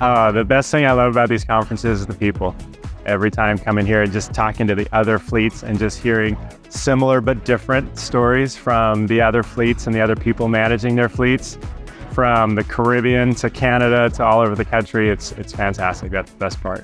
The best thing I love about these conferences is the people. Every time coming here and just talking to the other fleets and just hearing similar but different stories from the other fleets and the other people managing their fleets, from the Caribbean to Canada to all over the country. It's fantastic. That's the best part.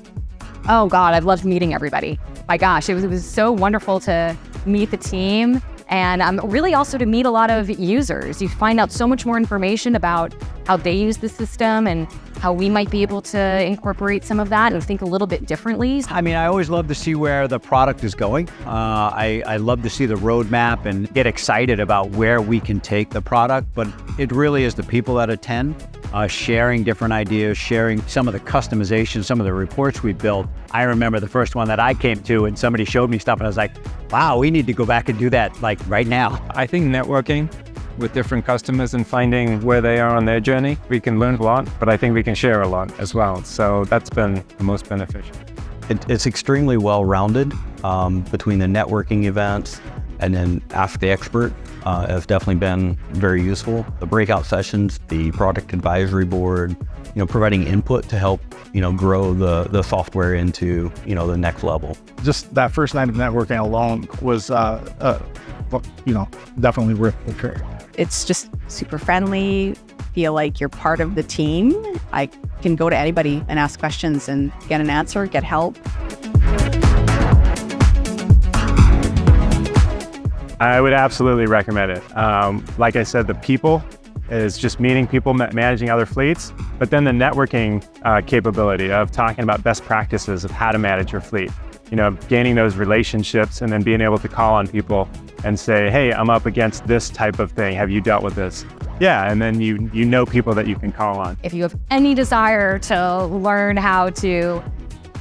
Oh God, I've loved meeting everybody. My gosh, it was so wonderful to meet the team, and really also to meet a lot of users. You find out so much more information about how they use the system and how we might be able to incorporate some of that and think a little bit differently. I mean, I always love to see where the product is going. I love to see the roadmap and get excited about where we can take the product, but it really is the people that attend, sharing different ideas, sharing some of the customization, some of the reports we built. I remember the first one that I came to and somebody showed me stuff and I was like, wow, we need to go back and do that like right now. I think networking with different customers and finding where they are on their journey, we can learn a lot, but I think we can share a lot as well. So that's been the most beneficial. It's extremely well-rounded between the networking events and then Ask the Expert has definitely been very useful. The breakout sessions, the product advisory board, providing input to help, grow the software into, the next level. Just that first night of networking alone was, definitely worth the trip. It's just super friendly, feel like you're part of the team. I can go to anybody and ask questions and get an answer, get help. I would absolutely recommend it. Like I said, the people is just meeting people, managing other fleets, but then the networking capability of talking about best practices of how to manage your fleet. Gaining those relationships and then being able to call on people and say, hey, I'm up against this type of thing. Have you dealt with this? Yeah, and then you know people that you can call on. If you have any desire to learn how to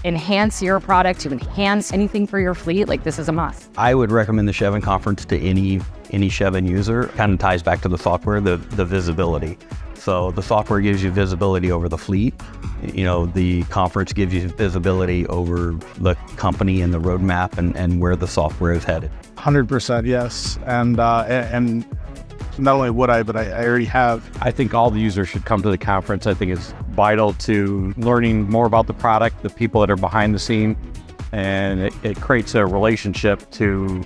enhance your product, to enhance anything for your fleet, like this is a must. I would recommend the Chevin Conference to any Chevin user. Kind of ties back to the software, the visibility. So the software gives you visibility over the fleet. The conference gives you visibility over the company and the roadmap and where the software is headed. 100% yes. And not only would I, but I already have. I think all the users should come to the conference. I think it's vital to learning more about the product, the people that are behind the scene, and it creates a relationship to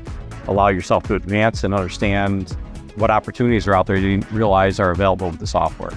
allow yourself to advance and understand what opportunities are out there you didn't realize are available with the software.